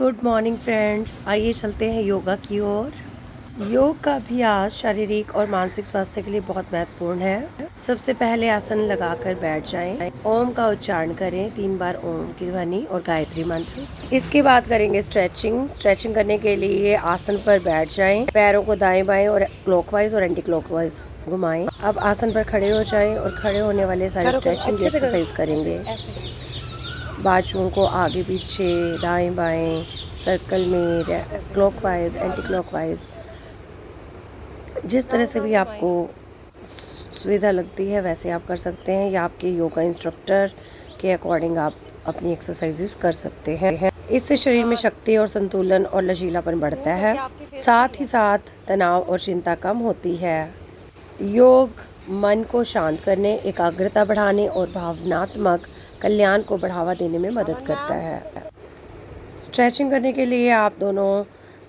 Good morning friends, आइए चलते हैं योगा की ओर। योग का अभ्यास शारीरिक और मानसिक स्वास्थ्य के लिए बहुत महत्वपूर्ण है। सबसे पहले आसन लगाकर बैठ जाएं। ओम का उच्चारण करें 3 बार ओम की ध्वनि और गायत्री मंत्र। इसके बाद करेंगे स्ट्रेचिंग करने के लिए आसन पर बैठ जाएं। पैरों को दाएं बाएं और क्लॉकवाइज और एंटी क्लॉकवाइज घुमाएं। अब आसन पर खड़े हो जाएं और खड़े होने वाले सारे स्ट्रेचिंग एक्सरसाइज करेंगे। बाजुओं को आगे पीछे दाएं बाएं सर्कल में क्लॉकवाइज एंटी क्लॉकवाइज जिस तरह से भी आपको सुविधा लगती है वैसे आप कर सकते हैं, या आपके योगा इंस्ट्रक्टर के अकॉर्डिंग आप अपनी एक्सरसाइजेस कर सकते हैं। इससे शरीर में शक्ति और संतुलन और लचीलापन बढ़ता है। साथ ही साथ तनाव और चिंता कम होती है। योग मन को शांत करने, एकाग्रता बढ़ाने और भावनात्मक कल्याण को बढ़ावा देने में मदद करता है। स्ट्रेचिंग करने के लिए आप दोनों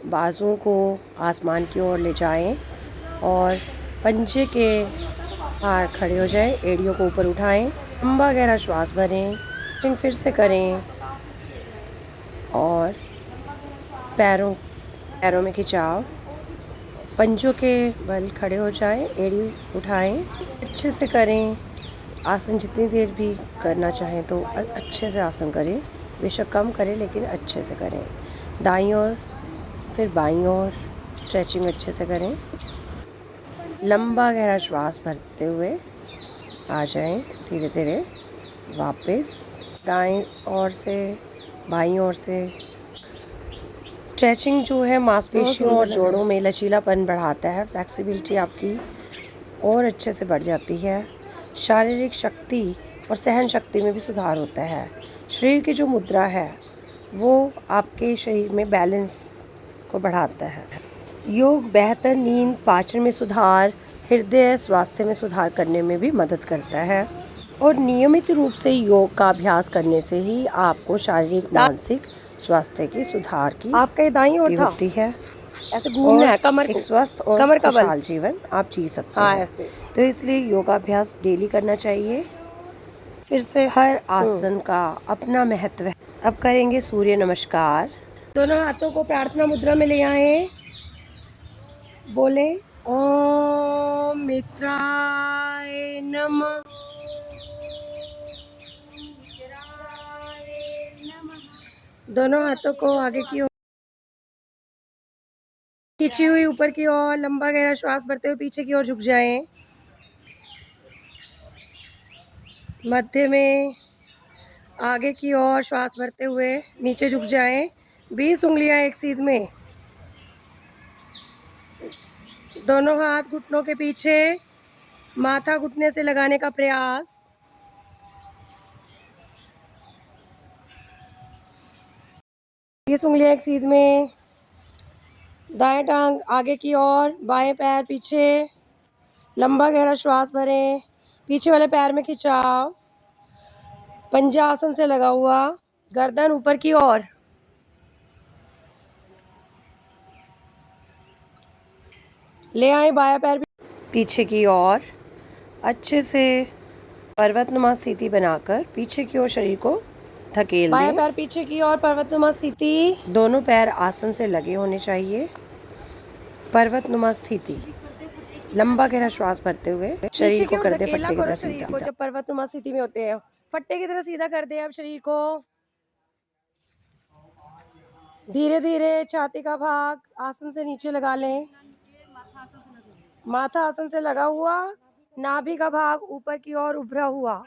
बाजुओं को आसमान की ओर ले जाएं और पंजे के पार खड़े हो जाएं। एड़ियों को ऊपर उठाएं, लंबा गहरा श्वास भरें, फिर से करें और पैरों में खिंचाव। पंजों के बल खड़े हो जाएं, एड़ी उठाएं, अच्छे से करें। आसन जितनी देर भी करना चाहें तो अच्छे से आसन करें, बेशक कम करें लेकिन अच्छे से करें। दाईं ओर फिर बाईं ओर स्ट्रेचिंग अच्छे से करें। लंबा गहरा श्वास भरते हुए आ जाएं, धीरे धीरे वापस दाईं ओर से बाईं ओर से। स्ट्रेचिंग जो है मांसपेशियों और जोड़ों में लचीलापन बढ़ाता है। फ्लेक्सिबिलिटी आपकी और अच्छे से बढ़ जाती है। शारीरिक शक्ति और सहन शक्ति में भी सुधार होता है। शरीर की जो मुद्रा है वो आपके शरीर में बैलेंस को बढ़ाता है। योग बेहतर नींद, पाचन में सुधार, हृदय स्वास्थ्य में सुधार करने में भी मदद करता है। और नियमित रूप से योग का अभ्यास करने से ही आपको शारीरिक मानसिक स्वास्थ्य की सुधार की आपका दाईं ओर होती है। ऐसे घूमना है कमर को, एक स्वस्थ और कमर का खुशहाल जीवन आप जी सकते हैं। ऐसे। तो इसलिए योगाभ्यास डेली करना चाहिए। फिर से हर आसन का अपना महत्व है। अब करेंगे सूर्य नमस्कार। दोनों हाथों को प्रार्थना मुद्रा में ले आए। बोले ओम मित्राय नमः। दोनों हाथों को आगे की ओर खींची हुई ऊपर की ओर, लंबा गहरा श्वास भरते हुए पीछे की ओर झुक जाएं। मध्य में आगे की ओर श्वास भरते हुए नीचे झुक जाएं। 20 उंगलियां एक सीध में। दोनों हाथ घुटनों के पीछे, माथा घुटने से लगाने का प्रयास। बीस उंगलियां एक सीध में। दाएं टांग आगे की ओर, बाएं पैर पीछे। लंबा गहरा श्वास भरें, पीछे वाले पैर में खिंचाव। पंजा आसन से लगा हुआ, गर्दन ऊपर की ओर। ले आए बायां पैर पीछे की ओर। अच्छे से पर्वतनुमा स्थिति बनाकर पीछे की ओर शरीर को धकेल बायां दें। पैर पीछे की ओर, पर्वतनुमा स्थिति। दोनों पैर आसन से लगे होने चाहिए। पर्वतनुमा स्थिति। लंबा गहरा श्वास भरते हुए शरीर को कर दे फट्टे की तरह सीधा। जब पर्वतनुमा स्थिति में होते हैं फट्टे की तरह सीधा कर दे। अब शरीर को धीरे धीरे छाती का भाग आसन से नीचे लगा लें। माथा आसन से लगा हुआ, नाभि का भाग ऊपर की ओर उभरा हुआ।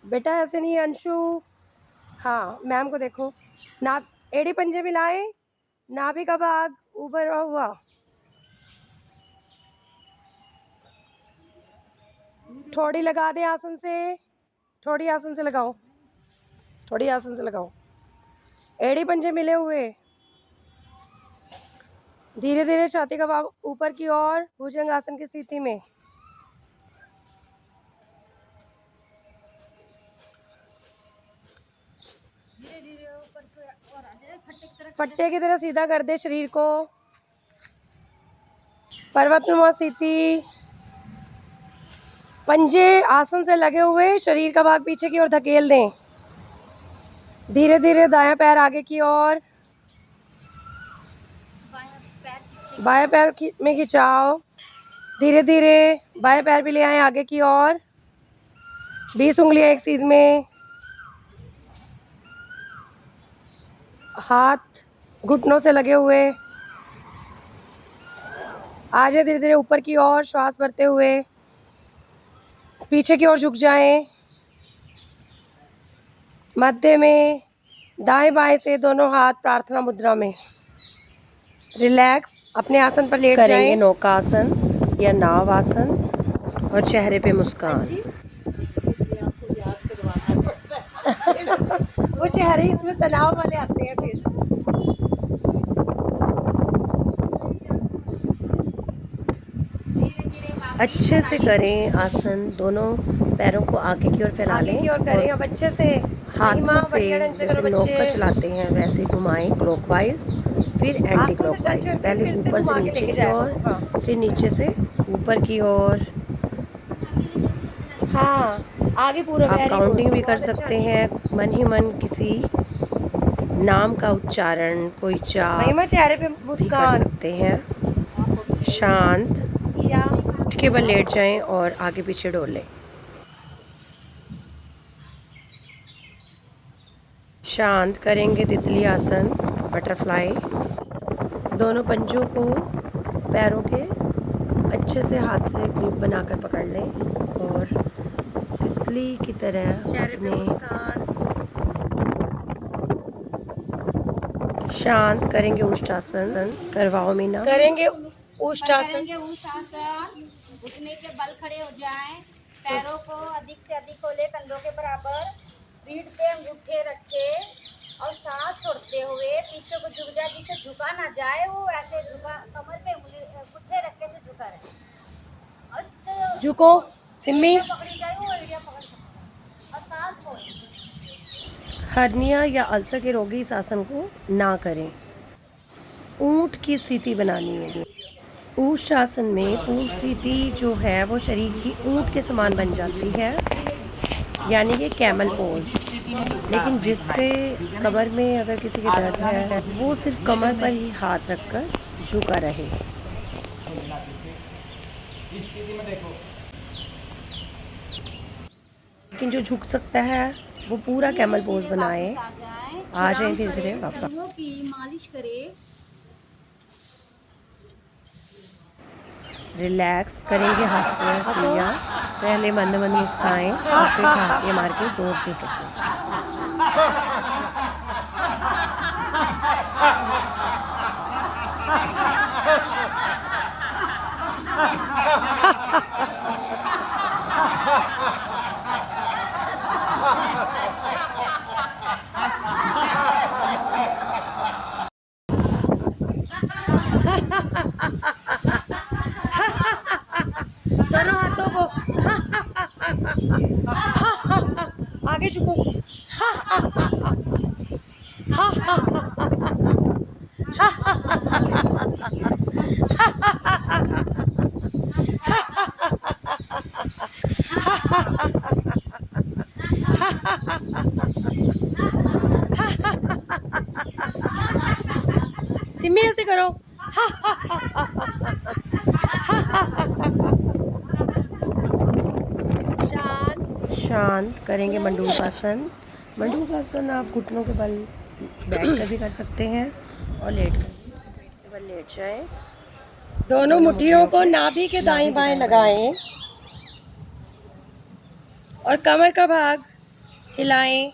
बेटा ऐसे नहीं अंशु, हाँ मैम को देखो। एड़ी पंजे मिलाए, नाभि का भाग उभरा हुआ। थोड़ी लगा दे आसन से, थोड़ी आसन से लगाओ, थोड़ी आसन से लगाओ। एड़ी पंजे मिले हुए। धीरे धीरे छाती का भाग ऊपर की ओर, भुजंग आसन की स्थिति में। फट्टे की तरह सीधा कर दे शरीर को। पर्वतनुमा स्थिति। पंजे आसन से लगे हुए, शरीर का भाग पीछे की ओर धकेल दें। धीरे धीरे दायां पैर आगे की ओर, बाएं पैर में खिंचाओ। धीरे धीरे बाएं पैर भी ले आए आगे की ओर। 20 उंगलियां एक सीध में। हाथ घुटनों से लगे हुए। आ जाए धीरे धीरे ऊपर की ओर, श्वास भरते हुए पीछे की ओर झुक जाएं। मध्य में दाएं बाएं से दोनों हाथ प्रार्थना मुद्रा में। रिलैक्स अपने आसन पर लेट करेंगे जाएं। नौकासन या नाव आसन और चेहरे पे मुस्कान। वो चेहरे इसमें तनाव वाले आते हैं फिर। अच्छे से करें आसन, दोनों पैरों को आगे की ओर फैला आगे लें की ओर करें अब अच्छे से। हाथों से बढ़िया ढंग से जैसे करो नौका बच्चे। चलाते हैं वैसे घुमाएं क्लॉकवाइज, फिर एंटी हाथों से क्लॉकवाइज। टच करके पहले फिर से ऊपर से घुमा के नीचे लेके की जाया ओर, करो। हाँ। फिर नीचे से ऊपर की ओर। हाँ, आगे पूरा आप very good, काउंटिंग भी कर बहुत अच्छा सकते हैं, मन ही मन किसी नाम का उच्चारण, कोई चाप महिमा चेहरे पे भी कर मुस्कान। सकते हैं। शांत या के बल लेट जाएं और आगे पीछे डोलें। शांत करेंगे तितली आसन, बटरफ्लाई। दोनों पंजों को पैरों के अच्छे से हाथ से ग्रिप बनाकर पकड़ लें और तितली की तरह अपने शांत करेंगे उष्टासन। करवाओ मीना। करेंगे उष्टासन। करेंगे उष्टासन। घुटने के बल खड़े हो जाएं, पैरों को अधिक से अधिक खोले कंधों के बराबर, पीठ पे अंगूठे रखे और सांस छोड़ते हुए पीछे को झुक जाए, जिससे झुका ना जाए, वो ऐसे झुका, कमर पे अंगूठे रखे से झुका रहे और जिससे झुको सिम्मी। पकड़ी जाए वो एरिया पकड़ सकते हैं और सांस छोड़े। हर्निया या अल्सर के रोगी इस आसन को ना करें। ऊंट की स्थिति बनानी है। ऊष्ट आसन में ऊंट स्थिति जो है वो शरीर की ऊंट के समान बन जाती है, यानी कि कैमल पोज। लेकिन जिससे कमर में अगर किसी के दर्द है वो सिर्फ कमर पर ही हाथ रखकर झुका रहे। लेकिन जो झुक सकता है वो पूरा कैमल पोज बनाए। आ जाए धीरे धीरे वापस। पैरों की मालिश करें। रिलैक्स करेंगे हाथ से क्रिया। पहले मंद मंद मुस्काएं और फिर झांके मार के जोर से हंसें। दोनों हाथों को आगे झुको। सिम्मी ऐसे करो। शांत करेंगे मंडूकासन। मंडूकासन आप घुटनों के बल बैठकर भी कर सकते हैं और लेट कर भी। पेट के बल लेट जाएं। दोनों मुट्ठियों को नाभि के दाएं बाएं लगाएं और कमर का भाग हिलाएं।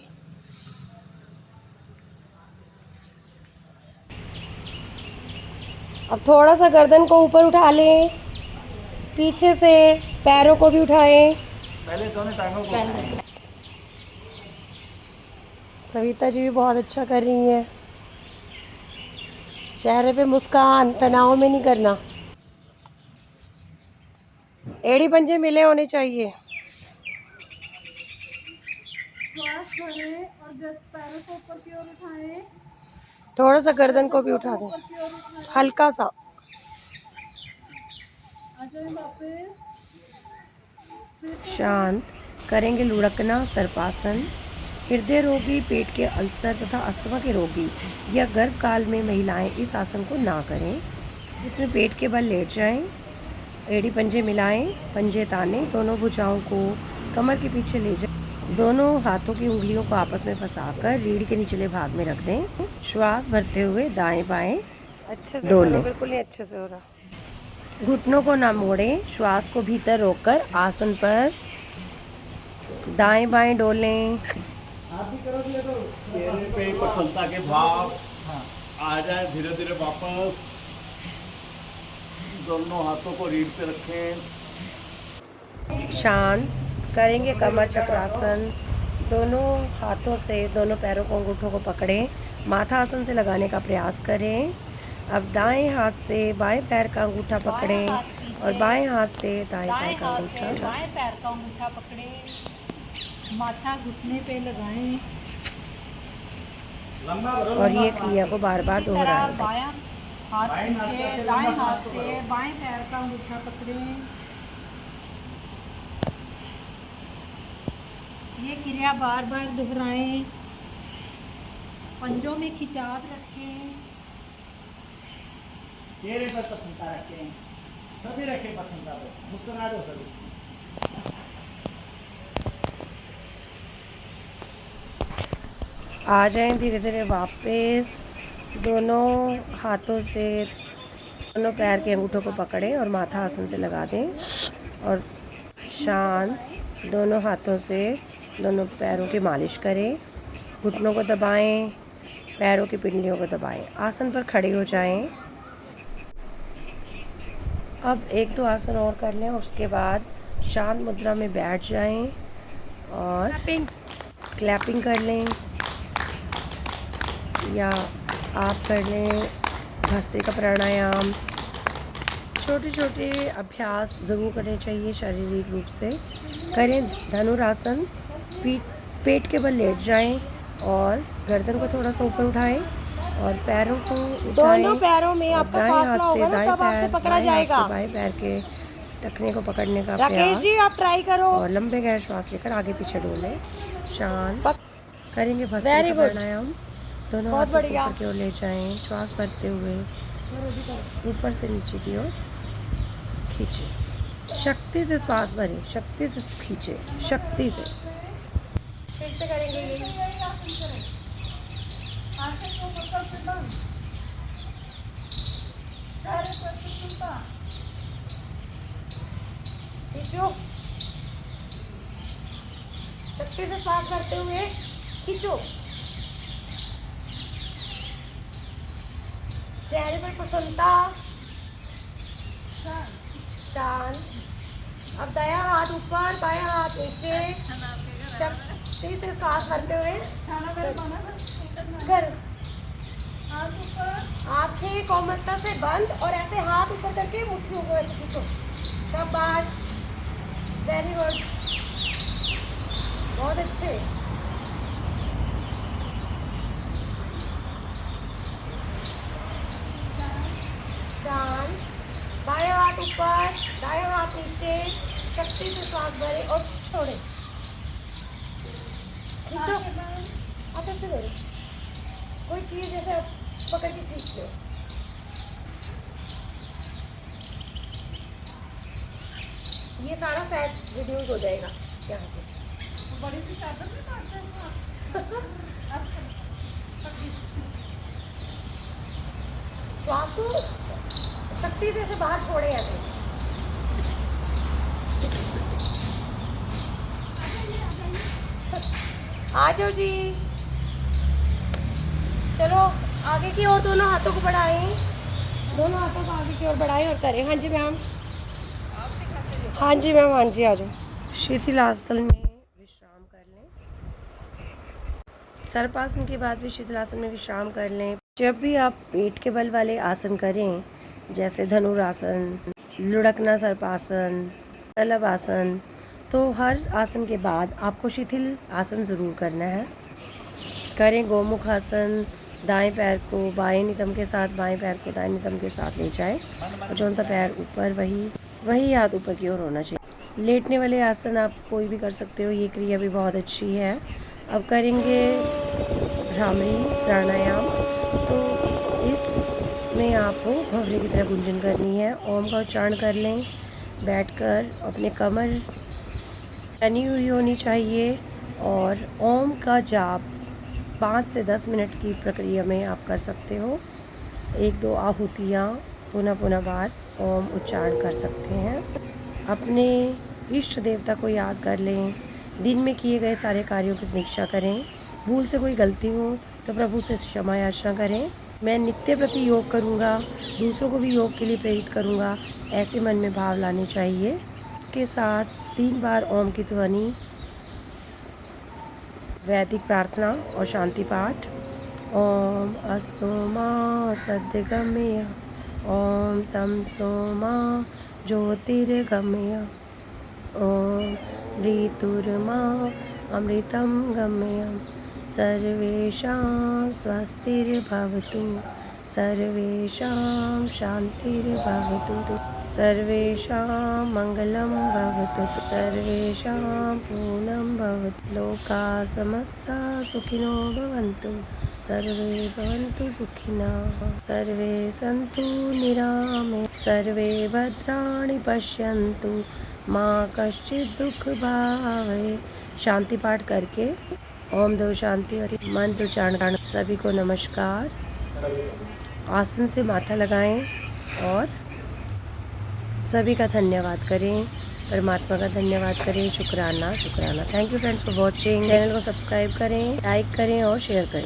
अब थोड़ा सा गर्दन को ऊपर उठा लें, पीछे से पैरों को भी उठाएं। पहले दोनों टांगों को सविता जी भी बहुत अच्छा कर रही हैं। चेहरे पे मुस्कान, तनाव में नहीं करना। एड़ी पंजे मिले होने चाहिए। थोड़ा सा गर्दन को भी उठा दें, हल्का सा। शांत करेंगे लुढ़कना सर्पासन। हृदय रोगी, पेट के अल्सर तथा अस्थमा के रोगी या गर्भकाल में महिलाएं इस आसन को ना करें, जिसमें पेट के बल लेट जाएं, एड़ी पंजे मिलाएं, पंजे ताने, दोनों भुजाओं को कमर के पीछे ले जाएं, दोनों हाथों की उंगलियों को आपस में फंसाकर रीढ़ के निचले भाग में रख दें। श्वास भरते हुए दाएं बाएं अच्छे से डोलें। करो, बिल्कुल ही अच्छे से हो रहा। घुटनों को ना मोड़ें, श्वास को भीतर रोककर आसन पर दाएं बाएं डोलें। चेहरे पे प्रसन्नता के भाव आ जाए, धीरे धीरे वापस दोनों हाथों को रीढ़ पे रखें। शांत करेंगे कमर चक्रासन। दोनों हाथों से दोनों पैरों को अंगूठों को पकड़ें, माथा आसन से लगाने का प्रयास करें। अब दाएं हाथ से बाएं पैर का अंगूठा पकड़ें और बाएं हाथ से दाएं पैर का अंगूठा। बाएं पैर का अंगूठा पकड़े, माथा घुटने पे लगाएं और ये क्रिया को बार बार दोहराएं। बायां हाथ नीचे, दाएं हाथ से बाएं पैर का अंगूठा पकड़ें। ये क्रिया बार बार दोहराएं। पंजों में खिंचाव रखें। चेहरे पर प्रसन्नता रखें, सभी रखें प्रसन्नता पे, मुस्कुरा दो सभी। आ जाएं धीरे धीरे वापस। दोनों हाथों से दोनों पैर के अंगूठों को पकड़ें और माथा आसन से लगा दें और शांत दोनों हाथों से दोनों पैरों की मालिश करें। घुटनों को दबाएं, पैरों की पिंडलियों को दबाएं। आसन पर खड़े हो जाएं। अब एक दो आसन और कर लें और उसके बाद शांत मुद्रा में बैठ जाएं और क्लैपिंग कर लें या आप कर लें भस्त्रिका प्राणायाम। छोटे छोटे अभ्यास ज़रूर करने चाहिए शारीरिक रूप से। करें धनुरासन। पेट के बल लेट जाएं और गर्दन को थोड़ा सा ऊपर उठाएं और पैरों को उठाएं। दोनों पैरों में आपका दाएं फासला हाथ होगा से ना, दाएं तब आपसे पैर, पकड़ा बाएं हाथ जाएगा। से बाएं पैर के टखने को पकड़ने का राकेश प्रयास जी आप ट्राई करो। और लंबे गहरे श्वास लेकर आगे पीछे डोलें। शांत करेंगे Very भस्त्रिका good. प्राणायाम। दोनों बहुत हाथों को बढ़िया। ऊपर की ओर ले जाएं, श्वास भरते हुए ऊपर से नीचे की ओर खींचे। शक्ति से श्वास भरें, शक्ति से खींचे, शक्ति से। फिर से करेंगे ये। खींचो, शक्ति से श्वास करते हुए खींचो। चेहरे पर प्रसन्नता, शांत। अब दायां हाथ ऊपर, बायां हाथ नीचे, शक्ति से सांस भरते हुए कर। आंखें कोमलता से बंद और ऐसे हाथ ऊपर करके मुट्ठी ऊपर ऐसे खींचो। शाबाश, वेरी गुड, बहुत अच्छे। शांत, बायां हाथ ऊपर, दायां हाथ नीचे, शक्ति से सांस भरे और छोड़े। खींचो, आप ऐसे करो, कोई चीज़ जैसे आप पकड़ के खींचते हो। ये सारा फैट रिड्यूस हो जाएगा यहाँ से। बड़ी सी चादर में काटते हैं। श्वास को शक्ति से ऐसे बाहर छोड़े ऐसे। आ जाओ जी, चलो आगे की ओर दोनों हाथों को बढ़ाएं, दोनों हाथों को आगे की ओर बढ़ाएं और करें। हाँ जी मैम, हाँ जी मैम, हाँ जी आ जाओ। शिथिलासन में विश्राम कर लें। सर्पासन के बाद भी शिथिलासन में विश्राम कर लें। जब भी आप पेट के बल वाले आसन करें, जैसे धनुरासन, लुढ़कना सर्पासन, तलब आसन, तो हर आसन के बाद आपको शिथिल आसन ज़रूर करना है। करें गोमुख आसन। दाएं पैर को बाएं नितंब के साथ, बाएं पैर को दाएं नितंब के साथ ले जाएं और जौन सा पैर ऊपर वही हाथ ऊपर की ओर होना चाहिए। लेटने वाले आसन आप कोई भी कर सकते हो, ये क्रिया भी बहुत अच्छी है। अब करेंगे भ्रामरी प्राणायाम। तो इसमें आपको भंवरे की तरह गुंजन करनी है। ओम का उच्चारण कर लें। बैठकर अपने कमर बनी हुई होनी चाहिए और ओम का जाप 5 से 10 मिनट की प्रक्रिया में आप कर सकते हो। 1-2 आहुतियाँ पुनः बार ओम उच्चारण कर सकते हैं। अपने इष्ट देवता को याद कर लें। दिन में किए गए सारे कार्यों की समीक्षा करें। भूल से कोई गलती हो तो प्रभु से क्षमा याचना करें। मैं नित्य प्रति योग करूँगा, दूसरों को भी योग के लिए प्रेरित करूँगा, ऐसे मन में भाव लाने चाहिए। इसके साथ 3 बार ओम की ध्वनि, वैदिक प्रार्थना और शांति पाठ। ओम अस्तु मा सद्गमय, ओम तमसो मा ज्योतिर्गमय, ओम ऋतुर्मा अमृतं गमय, सर्वेषां स्वस्तिर्भवतु, सर्वेषां शान्तिर्भवतु, सर्वेषां मङ्गलं भवतु, सर्वेषां पूर्णं भवतु, लोकाः समस्ताः सुखिनो भवन्तु, सर्वे भवन्तु सुखिनः, सर्वे सन्तु निरामये, सर्वे भद्राणि पश्यन्तु, मा कश्चित् दुःखभाग्। शांति पाठ करके ओम दो शांति मंत्र उच्चारण। सभी को नमस्कार। आसन से माथा लगाएं और सभी का धन्यवाद करें। परमात्मा का धन्यवाद करें। शुक्राना शुक्राना। Thank you friends for watching. Channel को सब्सक्राइब करें, लाइक करें और शेयर करें।